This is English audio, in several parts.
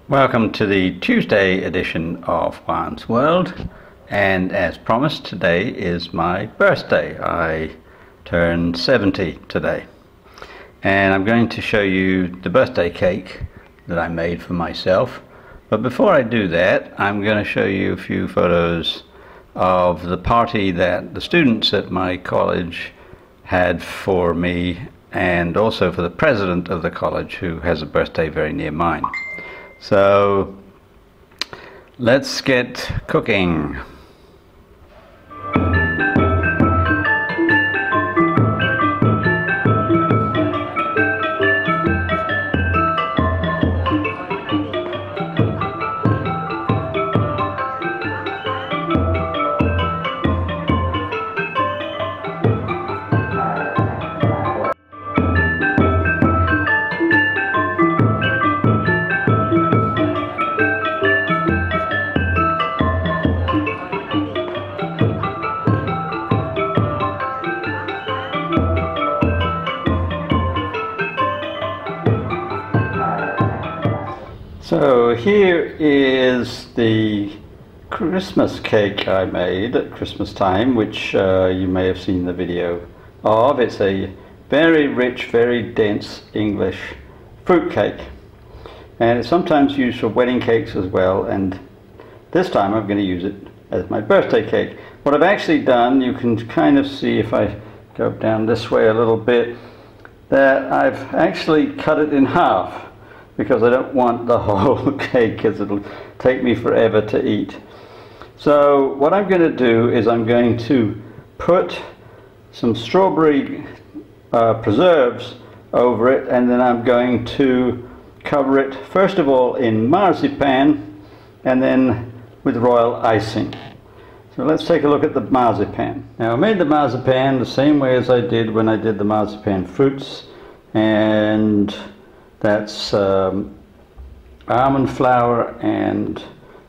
Welcome to the Tuesday edition of Juan's World, and as promised, today is my birthday. I turned 70 today, and I'm going to show you the birthday cake that I made for myself. But before I do that, I'm going to show you a few photos of the party that the students at my college had for me, and also for the president of the college, who has a birthday very near mine. So let's get cooking. So here is the Christmas cake I made at Christmas time, which you may have seen the video of. It's a very rich, very dense English fruit cake, and it's sometimes used for wedding cakes as well, and this time I'm going to use it as my birthday cake. What I've actually done, you can kind of see if I go down this way a little bit, that I've actually cut it in half, because I don't want the whole cake, because it'll take me forever to eat. So what I'm going to do is I'm going to put some strawberry preserves over it, and then I'm going to cover it first of all in marzipan and then with royal icing. So let's take a look at the marzipan. Now I made the marzipan the same way as I did when I did the marzipan fruits, and that's almond flour and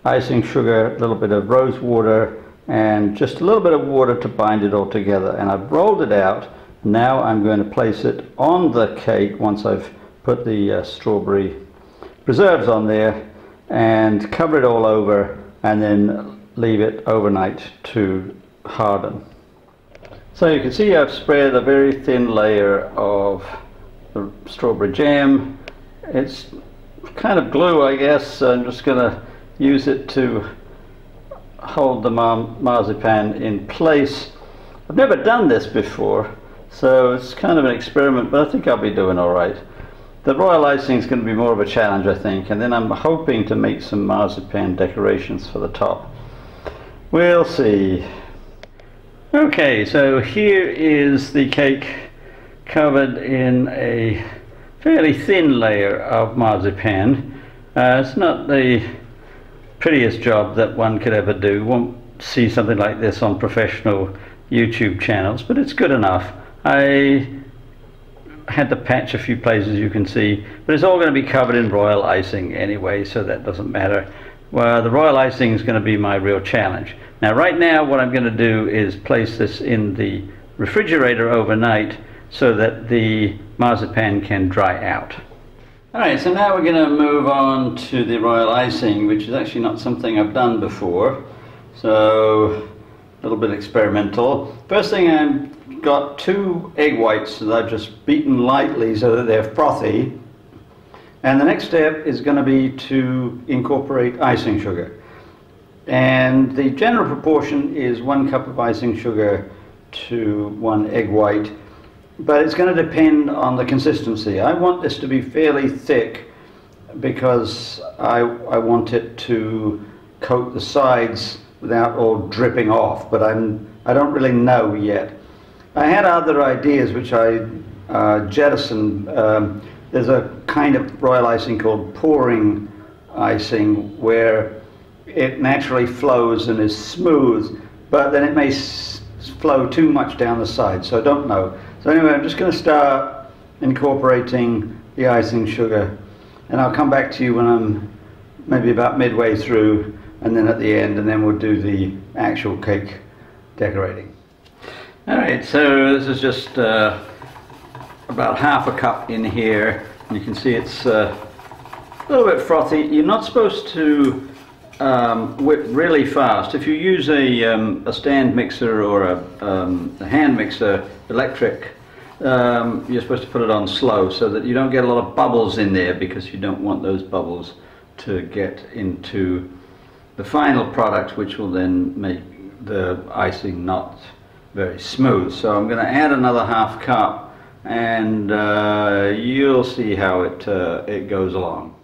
icing sugar, a little bit of rose water, and just a little bit of water to bind it all together. And I've rolled it out. Now I'm going to place it on the cake once I've put the strawberry preserves on there, and cover it all over, and then leave it overnight to harden. So you can see I've spread a very thin layer of the strawberry jam. It's kind of glue, I guess. I'm just going to use it to hold the marzipan in place. I've never done this before, so it's kind of an experiment, but I think I'll be doing all right. The royal icing is going to be more of a challenge, I think, and then I'm hoping to make some marzipan decorations for the top. We'll see. Okay, so here is the cake covered in a fairly thin layer of marzipan. It's not the prettiest job that one could ever do. Won't see something like this on professional YouTube channels, but it's good enough. I had to patch a few places, you can see, but it's all going to be covered in royal icing anyway, so that doesn't matter. Well, the royal icing is going to be my real challenge. Now right now what I'm going to do is place this in the refrigerator overnight so that the marzipan can dry out. Alright, so now we're going to move on to the royal icing, which is actually not something I've done before, so a little bit experimental. First thing, I've got 2 egg whites that I've just beaten lightly so that they're frothy, and the next step is going to be to incorporate icing sugar, and the general proportion is 1 cup of icing sugar to 1 egg white. But it's going to depend on the consistency. I want this to be fairly thick because I want it to coat the sides without all dripping off, but I don't really know yet. I had other ideas which I jettisoned. There's a kind of royal icing called pouring icing, where it naturally flows and is smooth, but then it may flow too much down the side, so I don't know. So anyway, I'm just going to start incorporating the icing sugar, and I'll come back to you when I'm maybe about midway through, and then at the end, and then we'll do the actual cake decorating. Alright, so this is just about half a cup in here, and you can see it's little bit frothy. You're not supposed to whip really fast. If you use a stand mixer or a hand mixer, electric, you're supposed to put it on slow so that you don't get a lot of bubbles in there, because you don't want those bubbles to get into the final product, which will then make the icing not very smooth. So I'm going to add another half cup, and you'll see how it goes along.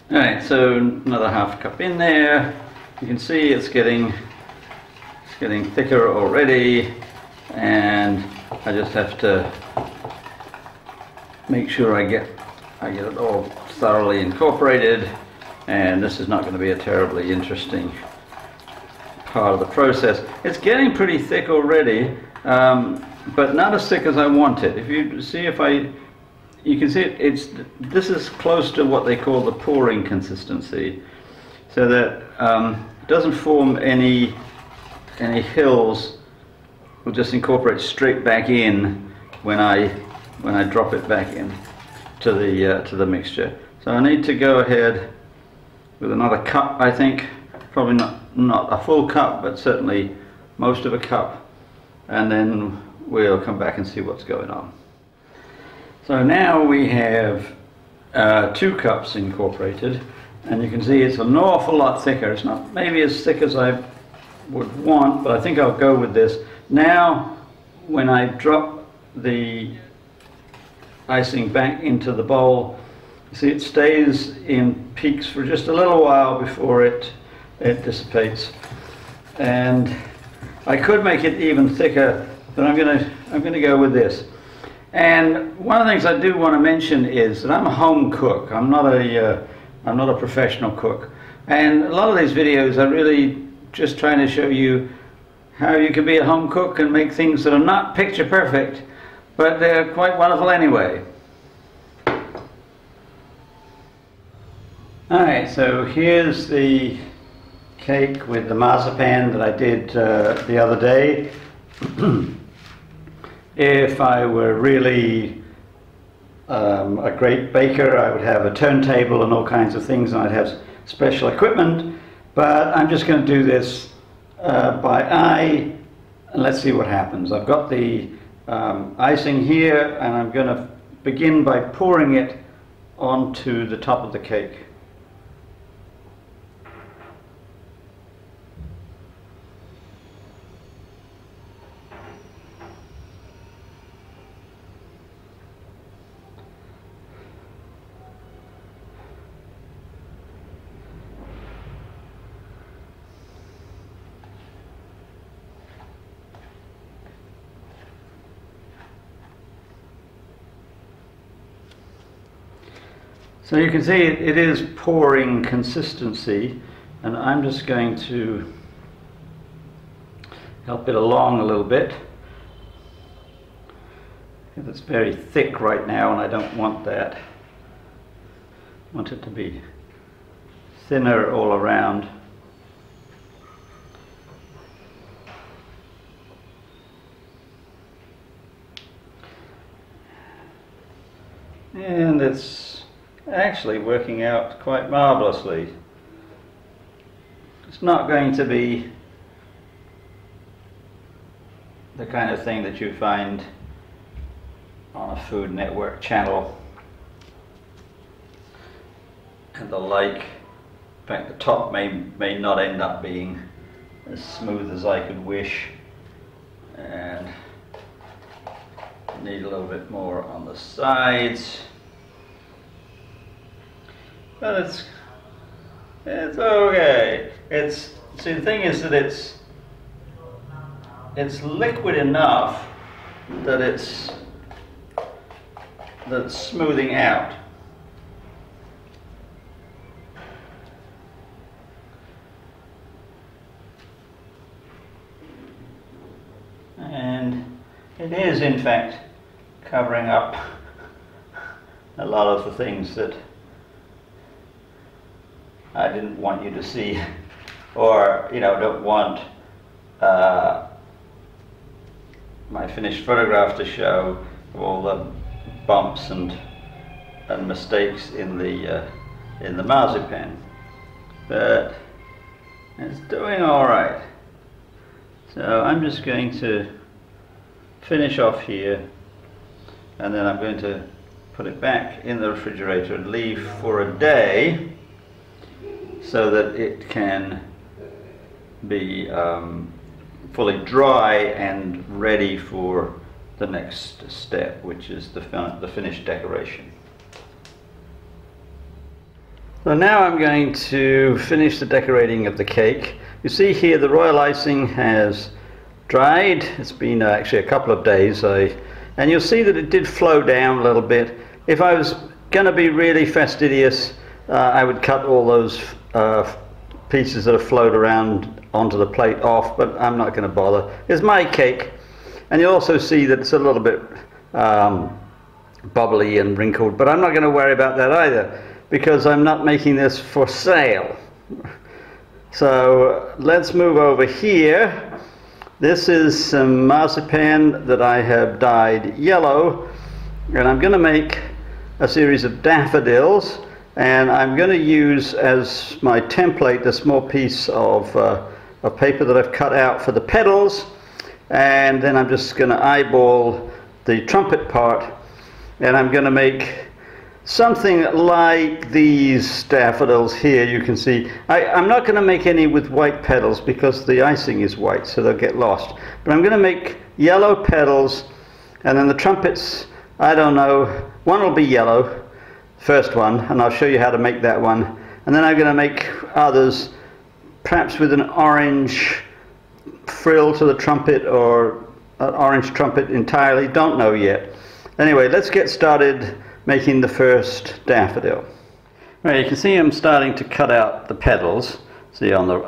Alright, so another half cup in there. You can see it's getting thicker already, and I just have to make sure I get it all thoroughly incorporated. And this is not going to be a terribly interesting part of the process. It's getting pretty thick already, but not as thick as I want it. If you see, you can see this is close to what they call the pouring consistency, so that it doesn't form any hills. We'll just incorporate straight back in when I drop it back in to the mixture. So I need to go ahead with another cup, I think, probably not a full cup, but certainly most of a cup, and then we'll come back and see what's going on. So now we have 2 cups incorporated, and you can see it's an awful lot thicker. It's not maybe as thick as I would want, but I think I'll go with this. Now when I drop the icing back into the bowl, you see it stays in peaks for just a little while before it dissipates. And I could make it even thicker, but I'm gonna go with this. And one of the things I do want to mention is that I'm a home cook. I'm not a professional cook. And a lot of these videos are really just trying to show you how you can be a home cook and make things that are not picture perfect, but they're quite wonderful anyway. Alright, so here's the cake with the marzipan that I did the other day. If I were really a great baker, I would have a turntable and all kinds of things, and I'd have special equipment, but I'm just going to do this by eye, and let's see what happens. I've got the icing here, and I'm going to begin by pouring it onto the top of the cake. So you can see it is pouring consistency, and I'm just going to help it along a little bit. It's very thick right now, and I don't want that. I want it to be thinner all around. And it's actually working out quite marvelously. It's not going to be the kind of thing that you find on a Food Network channel and the like. In fact, the top may not end up being as smooth as I could wish, and need a little bit more on the sides. But it's okay. See, the thing is that it's liquid enough that it's smoothing out. And it is in fact covering up a lot of the things that I didn't want you to see, or don't want my finished photograph to show, all the bumps and mistakes in the in the marzipan, but it's doing all right. So I'm just going to finish off here, and then I'm going to put it back in the refrigerator and leave for a day so that it can be fully dry and ready for the next step, which is the finished decoration. So now I'm going to finish the decorating of the cake. You see here the royal icing has dried. It's been actually a couple of days, and you'll see that it did flow down a little bit. If I was going to be really fastidious, I would cut all those pieces that have flowed around onto the plate off, but I'm not going to bother. It's my cake, and you'll also see that it's a little bit bubbly and wrinkled, but I'm not going to worry about that either, because I'm not making this for sale. So let's move over here. This is some marzipan that I have dyed yellow, and I'm going to make a series of daffodils, and I'm going to use as my template a small piece of paper that I've cut out for the petals, and then I'm just going to eyeball the trumpet part, and I'm going to make something like these daffodils here. You can see I'm not going to make any with white petals because the icing is white, so they'll get lost, but I'm going to make yellow petals, and then the trumpets, I don't know, one will be yellow, first one, and I'll show you how to make that one, and then I'm going to make others perhaps with an orange frill to the trumpet, or an orange trumpet entirely, don't know yet. Anyway, let's get started making the first daffodil. Well, you can see I'm starting to cut out the petals, see on the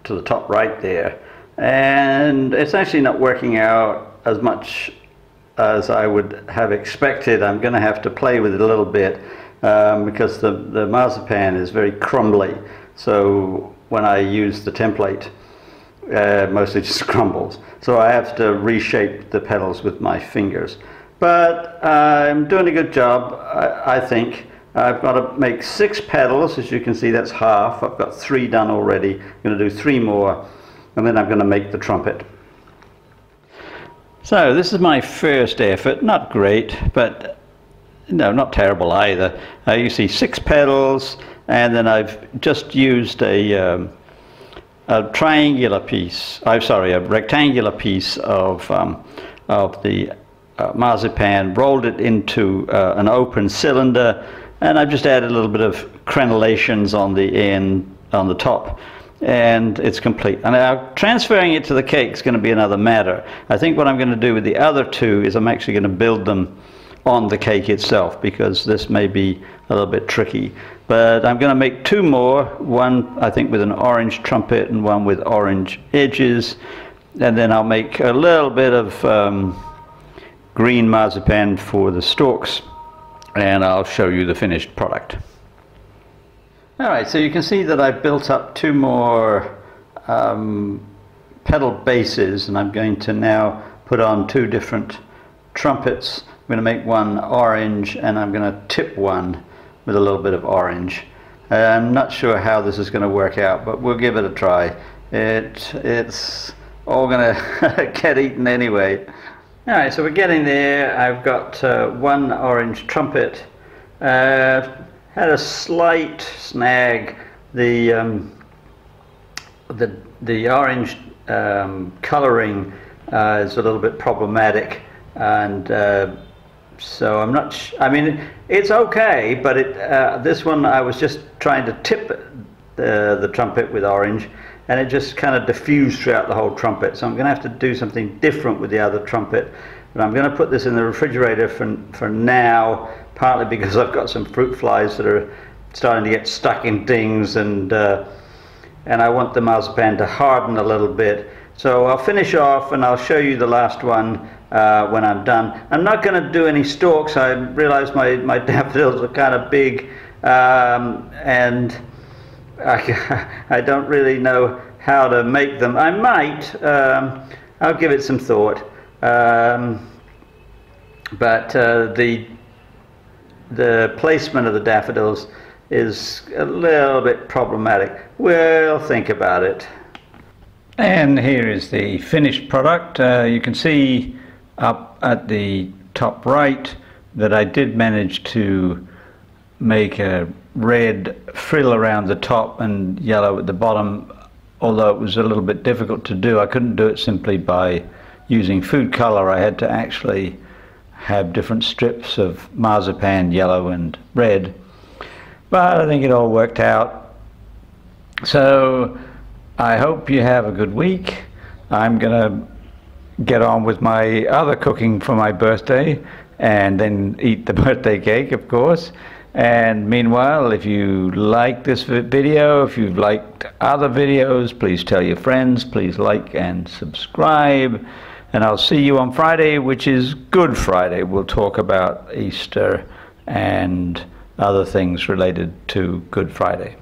to the top right there, and it's actually not working out as much as I would have expected. I'm going to have to play with it a little bit because the marzipan is very crumbly, so when I use the template mostly just crumbles, so I have to reshape the petals with my fingers. But I'm doing a good job, I think. I've got to make 6 petals. As you can see, that's half. I've got 3 done already. I'm going to do 3 more, and then I'm going to make the trumpet. So this is my first effort. Not great, but no, not terrible either. You see 6 petals, and then I've just used a rectangular piece of the marzipan, rolled it into an open cylinder, and I've just added a little bit of crenellations on the end, on the top, and it's complete. And now transferring it to the cake is going to be another matter. I think what I'm going to do with the other 2 is I'm actually going to build them on the cake itself, because this may be a little bit tricky. But I'm going to make 2 more, one I think with an orange trumpet and one with orange edges, and then I'll make a little bit of green marzipan for the stalks, and I'll show you the finished product. Alright, so you can see that I've built up 2 more petal bases, and I'm going to now put on 2 different trumpets. I'm going to make one orange, and I'm going to tip one with a little bit of orange. I'm not sure how this is going to work out, but we'll give it a try. It's all going to get eaten anyway. Alright, so we're getting there. I've got 1 orange trumpet. Had a slight snag. The orange coloring is a little bit problematic, and so I'm not. I mean, it's okay, but this one I was just trying to tip the trumpet with orange, and it just kind of diffused throughout the whole trumpet. So I'm going to have to do something different with the other trumpet. But I'm going to put this in the refrigerator for now, partly because I've got some fruit flies that are starting to get stuck in things, and I want the marzipan to harden a little bit. So I'll finish off and I'll show you the last one when I'm done. I'm not going to do any stalks. I realize my daffodils are kind of big, and I don't really know how to make them. I might. I'll give it some thought. But the the placement of the daffodils is a little bit problematic. We'll think about it. And here is the finished product. You can see up at the top right that I did manage to make a red frill around the top and yellow at the bottom, although it was a little bit difficult to do. I couldn't do it simply by using food color. I had to actually have different strips of marzipan, yellow and red, but I think it all worked out. So I hope you have a good week. I'm gonna get on with my other cooking for my birthday and then eat the birthday cake, of course. And meanwhile, if you like this video, if you've liked other videos, please tell your friends, please like and subscribe. And I'll see you on Friday, which is Good Friday. We'll talk about Easter and other things related to Good Friday.